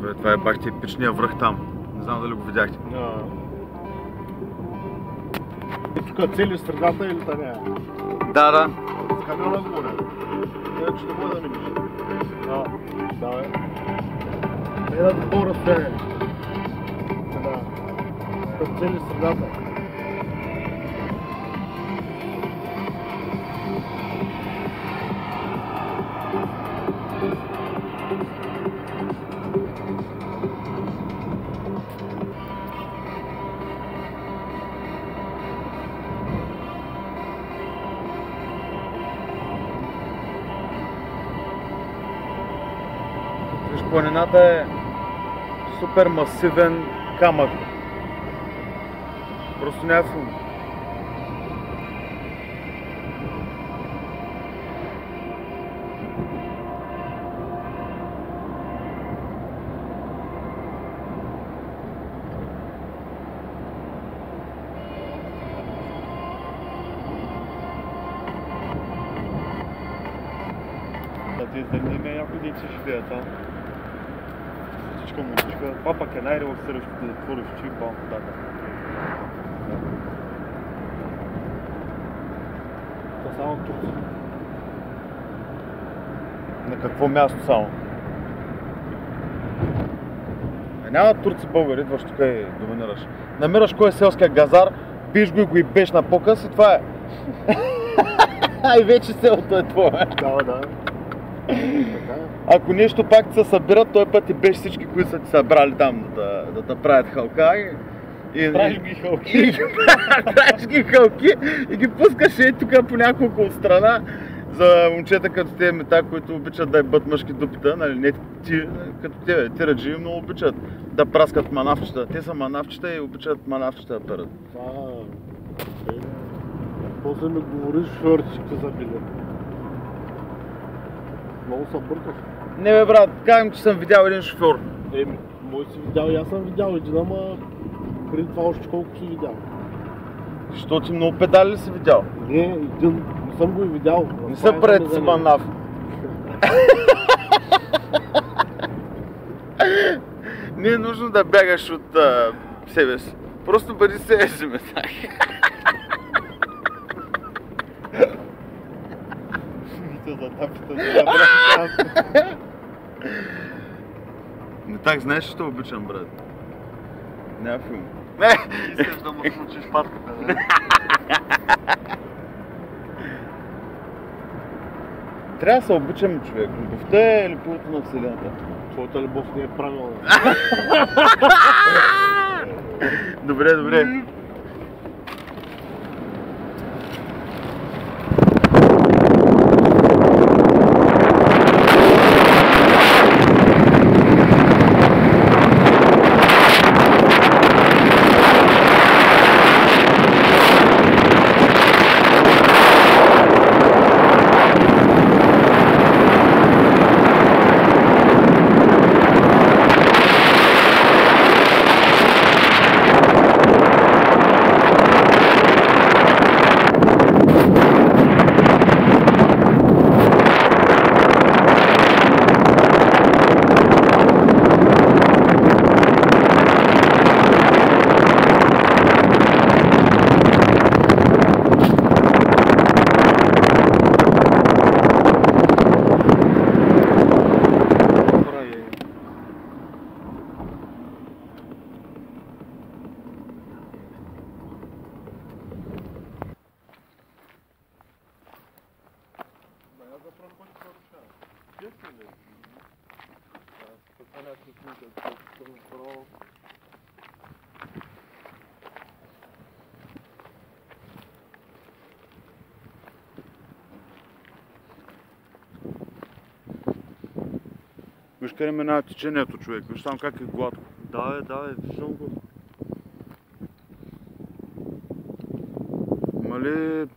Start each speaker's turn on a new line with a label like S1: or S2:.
S1: Добре, това е бахте епичния връх там. Не знам дали го видяхте.
S2: Тук цели средата или таня?
S1: Да.
S2: С камиона горе. Иначе не може да минеш. Да, бе. Една такова разстояние. Да. Тук цели средата.
S1: Планината е супер масивен камък. Просто няма филм.
S2: Тези дни има някои деца живеят там. Всичка музичка. Това пък е най-релаксиращото да отвориш очи и бам водата. Това само Турция.
S1: На какво място само? Няма турци българи, идваш тук и доминираш. Намираш кой е селския газар, пиш го и го и беш на показ и това е. И вече селото е твое.
S2: Да.
S1: Ако нещо пак се събират, той път и беше всички, които са ти събрали там да правят халка и
S2: правиш ги халки.
S1: Правиш ги халки и ги пускаш и тук по няколко от страна за момчета като тези мета, които обичат да ебат мъжки дупита, нали, не ти, като тебе, тираджи много обичат да праскат манавчета. Те са манавчета и обичат манавчета да перат.
S2: После ми говориш шофьорчите за билет. Много съм бъркав.
S1: Не бе брат, казвам, че съм видял един шофьор.
S2: Мой си видял и аз съм видял един, ама преди това още колко си видял.
S1: Що ти много педали ли си видял?
S2: Не, един, не съм го и видял.
S1: Не са пред си манав. Не е нужно да бягаш от себе си. Просто бъди себе си, метак. Не так, знаеш, що обичам, брат? Няма филм.
S2: Искаш да му случиш патката, да?
S1: Трябва да се обичаме, човек. Любовта е любовта на Вселената.
S2: Твоята любов не е правилна.
S1: Добре. Виж къде минава течението, човек. Виж там как е гладко.
S2: Да, виждам го.
S1: Мали